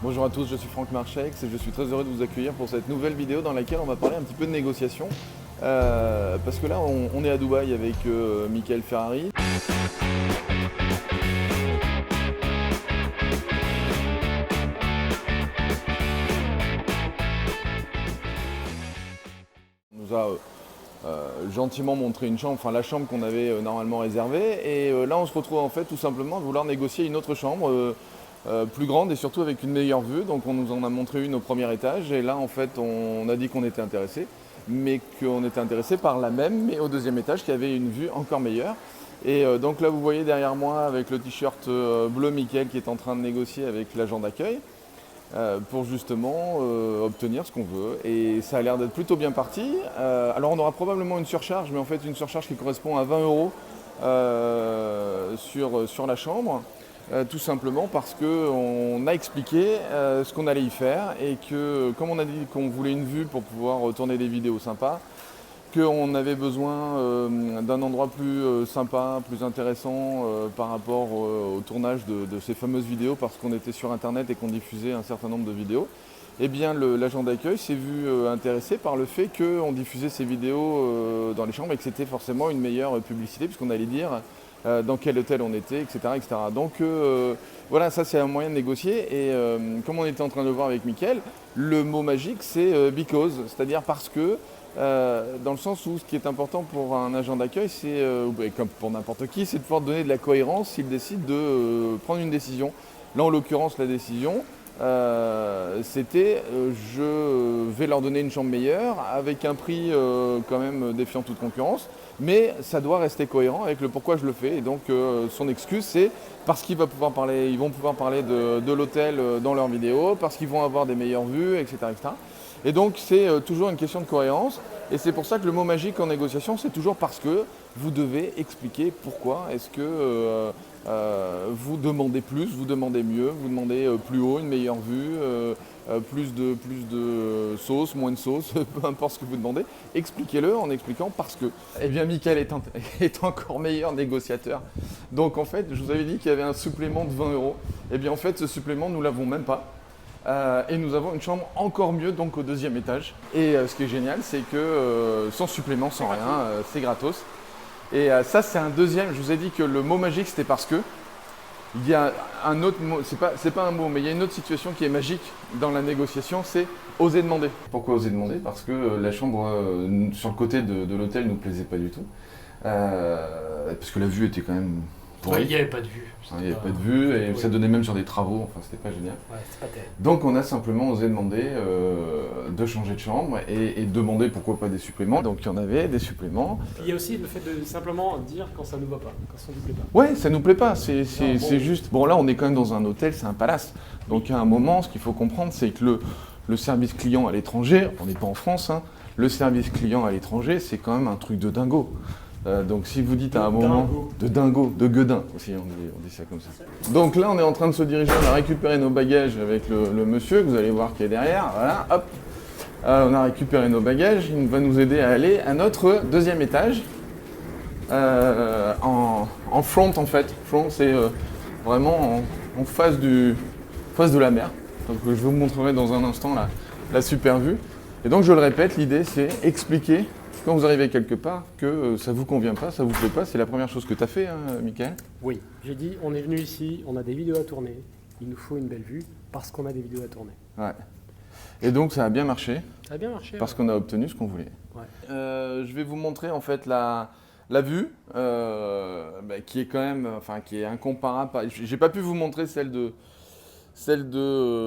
Bonjour à tous, je suis Franck Marchex et je suis très heureux de vous accueillir pour cette nouvelle vidéo dans laquelle on va parler un petit peu de négociation. Parce que là, on est à Dubaï avec Michael Ferrari. On nous a gentiment montré une chambre, enfin la chambre qu'on avait normalement réservée. Et là, on se retrouve en fait tout simplement à vouloir négocier une autre chambre. Plus grande et surtout avec une meilleure vue. Donc on nous en a montré une au premier étage et là en fait on a dit qu'on était intéressé, mais qu'on était intéressé par la même, mais au deuxième étage qui avait une vue encore meilleure. Et donc là vous voyez derrière moi avec le t-shirt bleu Mickaël qui est en train de négocier avec l'agent d'accueil pour justement obtenir ce qu'on veut. Et ça a l'air d'être plutôt bien parti. Alors on aura probablement une surcharge, mais en fait une surcharge qui correspond à 20 euros sur la chambre. Tout simplement parce qu'on a expliqué ce qu'on allait y faire et que comme on a dit qu'on voulait une vue pour pouvoir tourner des vidéos sympas, qu'on avait besoin d'un endroit plus sympa, plus intéressant par rapport au tournage de ces fameuses vidéos parce qu'on était sur internet et qu'on diffusait un certain nombre de vidéos, eh bien l'agent d'accueil s'est vu intéressé par le fait qu'on diffusait ces vidéos dans les chambres et que c'était forcément une meilleure publicité puisqu'on allait dire dans quel hôtel on était, etc. etc. Donc voilà, ça c'est un moyen de négocier. Et comme on était en train de le voir avec Mickaël, le mot magique c'est because, c'est-à-dire parce que, dans le sens où ce qui est important pour un agent d'accueil, c'est, comme pour n'importe qui, c'est de pouvoir donner de la cohérence s'il décide de prendre une décision. Là en l'occurrence la décision, c'était je vais leur donner une chambre meilleure avec un prix quand même défiant toute concurrence, mais ça doit rester cohérent avec le pourquoi je le fais. Et donc son excuse c'est parce qu'ils vont pouvoir parler de l'hôtel dans leurs vidéos, parce qu'ils vont avoir des meilleures vues, etc. etc. Et donc c'est toujours une question de cohérence. Et c'est pour ça que le mot magique en négociation, c'est toujours parce que vous devez expliquer pourquoi est-ce que vous demandez plus, vous demandez mieux, vous demandez plus haut, une meilleure vue, plus de sauce, moins de sauce, peu importe ce que vous demandez. Expliquez-le en expliquant parce que. Eh bien, Mickaël est encore meilleur négociateur. Donc en fait, je vous avais dit qu'il y avait un supplément de 20 euros. Eh bien en fait, ce supplément, nous ne l'avons même pas. Et nous avons une chambre encore mieux donc au deuxième étage. Et ce qui est génial, c'est que sans supplément, sans rien, c'est gratos. Et ça, c'est un deuxième. Je vous ai dit que le mot magique, c'était parce que il y a un autre mot. C'est pas un mot, mais il y a une autre situation qui est magique dans la négociation, c'est oser demander. Pourquoi oser demander? Parce que la chambre sur le côté de l'hôtel nous plaisait pas du tout, parce que la vue était quand même pourrie. Ouais, il n'y avait pas de vue. Il n'y avait pas de vue et ça donnait même sur des travaux, enfin c'était pas génial. Ouais, c'était pas terrible. Donc on a simplement osé demander de changer de chambre et demander pourquoi pas des suppléments. Donc il y en avait des suppléments. Puis il y a aussi le fait de simplement dire quand ça ne nous va pas, quand ça ne nous plaît pas. Ouais, ça nous plaît pas, c'est bon. juste. Bon là on est quand même dans un hôtel, c'est un palace. Donc à un moment, ce qu'il faut comprendre, c'est que le service client à l'étranger, on n'est pas en France, hein, le service client à l'étranger, c'est quand même un truc de dingo. Donc si vous dites à un moment de dingo, de gueudin aussi, on dit ça comme ça. Donc là on est en train de se diriger, on a récupéré nos bagages avec le monsieur que vous allez voir qui est derrière, voilà, hop. On a récupéré nos bagages, il va nous aider à aller à notre deuxième étage, en front en fait. Front c'est vraiment en face de la mer. Donc je vous montrerai dans un instant la super vue. Et donc je le répète, l'idée c'est expliquer quand vous arrivez quelque part que ça vous convient pas, ça vous plaît pas. C'est la première chose que tu as fait, hein, Mickaël? Oui, j'ai dit on est venu ici, on a des vidéos à tourner, il nous faut une belle vue parce qu'on a des vidéos à tourner. Ouais. Et donc ça a bien marché. Ça a bien marché. Parce qu'on a obtenu ce qu'on voulait. Ouais. Je vais vous montrer en fait la vue qui est quand même, enfin qui est incomparable. J'ai pas pu vous montrer celle de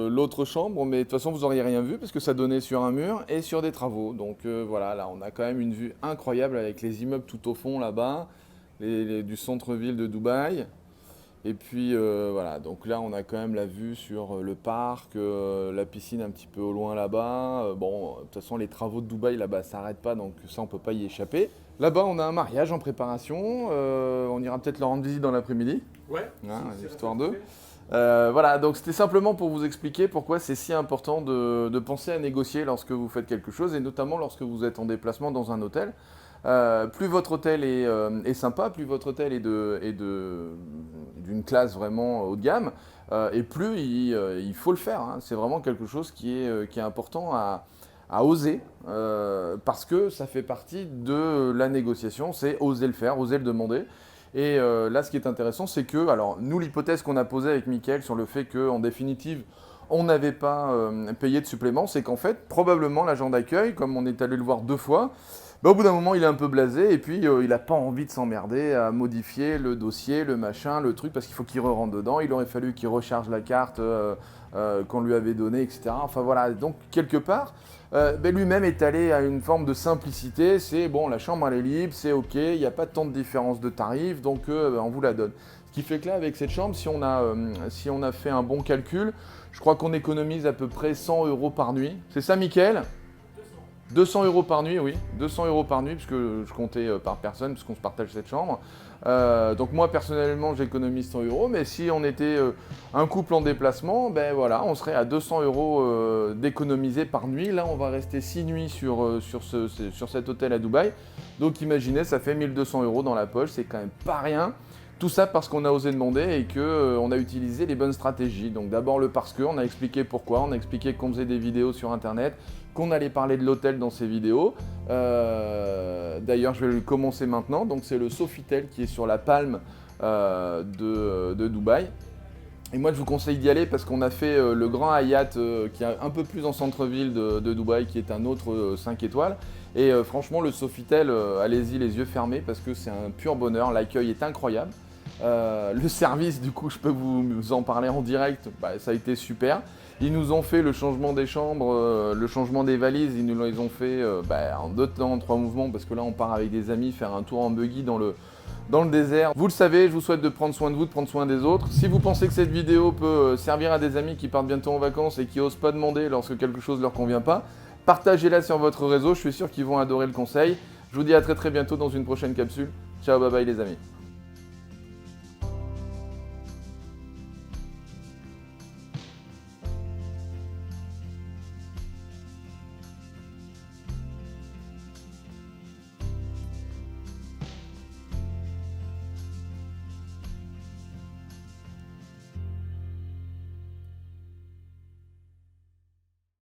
l'autre chambre, mais de toute façon vous n'auriez rien vu parce que ça donnait sur un mur et sur des travaux. Donc voilà, là on a quand même une vue incroyable avec les immeubles tout au fond là-bas, du centre-ville de Dubaï. Et puis voilà, donc là on a quand même la vue sur le parc, la piscine un petit peu au loin là-bas. Bon, de toute façon les travaux de Dubaï là-bas ça n'arrête pas, donc ça on peut pas y échapper. Là-bas on a un mariage en préparation, on ira peut-être leur rendre visite dans l'après-midi. Ouais, hein, histoire d'eux. Voilà, donc c'était simplement pour vous expliquer pourquoi c'est si important de penser à négocier lorsque vous faites quelque chose, et notamment lorsque vous êtes en déplacement dans un hôtel. Plus votre hôtel est sympa, plus votre hôtel est d'une classe vraiment haut de gamme, et plus il faut le faire, hein. C'est vraiment quelque chose qui est important à oser, parce que ça fait partie de la négociation, c'est oser le faire, oser le demander. Et là, ce qui est intéressant, c'est que, alors nous, l'hypothèse qu'on a posée avec Mickaël sur le fait qu'en définitive, on n'avait pas payé de supplément, c'est qu'en fait, probablement l'agent d'accueil, comme on est allé le voir 2 fois, bah, au bout d'un moment, il est un peu blasé et puis il n'a pas envie de s'emmerder à modifier le dossier, le machin, le truc, parce qu'il faut qu'il rentre dedans. Il aurait fallu qu'il recharge la carte qu'on lui avait donnée, etc. Enfin voilà, donc quelque part, ben, lui-même est allé à une forme de simplicité. C'est bon, la chambre elle est libre, c'est ok, il n'y a pas tant de différence de tarif, donc ben, on vous la donne. Ce qui fait que là, avec cette chambre, si on a fait un bon calcul, je crois qu'on économise à peu près 100 € par nuit. C'est ça, Mickaël ? 200 € par nuit, oui. 200 € par nuit, puisque je comptais par personne, puisqu'on se partage cette chambre. Donc moi, personnellement, j'économise 100 €, mais si on était un couple en déplacement, ben voilà, on serait à 200 € d'économiser par nuit. Là, on va rester 6 nuits sur cet hôtel à Dubaï. Donc imaginez, ça fait 1200 € dans la poche, c'est quand même pas rien. Tout ça parce qu'on a osé demander et qu'on a utilisé les bonnes stratégies. Donc d'abord le parce que, on a expliqué pourquoi, on a expliqué qu'on faisait des vidéos sur internet, qu'on allait parler de l'hôtel dans ces vidéos. D'ailleurs je vais commencer maintenant, donc c'est le Sofitel qui est sur la palme de Dubaï. Et moi je vous conseille d'y aller parce qu'on a fait le Grand Hyatt qui est un peu plus en centre-ville de Dubaï, qui est un autre 5 étoiles. Et franchement le Sofitel, allez-y les yeux fermés parce que c'est un pur bonheur, l'accueil est incroyable. Le service, du coup, je peux vous en parler en direct, bah, ça a été super. Ils nous ont fait le changement des chambres, le changement des valises, ils nous les ont fait en 2 temps, en 3 mouvements, parce que là, on part avec des amis faire un tour en buggy dans le désert. Vous le savez, je vous souhaite de prendre soin de vous, de prendre soin des autres. Si vous pensez que cette vidéo peut servir à des amis qui partent bientôt en vacances et qui n'osent pas demander lorsque quelque chose ne leur convient pas, partagez-la sur votre réseau, je suis sûr qu'ils vont adorer le conseil. Je vous dis à très bientôt dans une prochaine capsule. Ciao, bye bye les amis.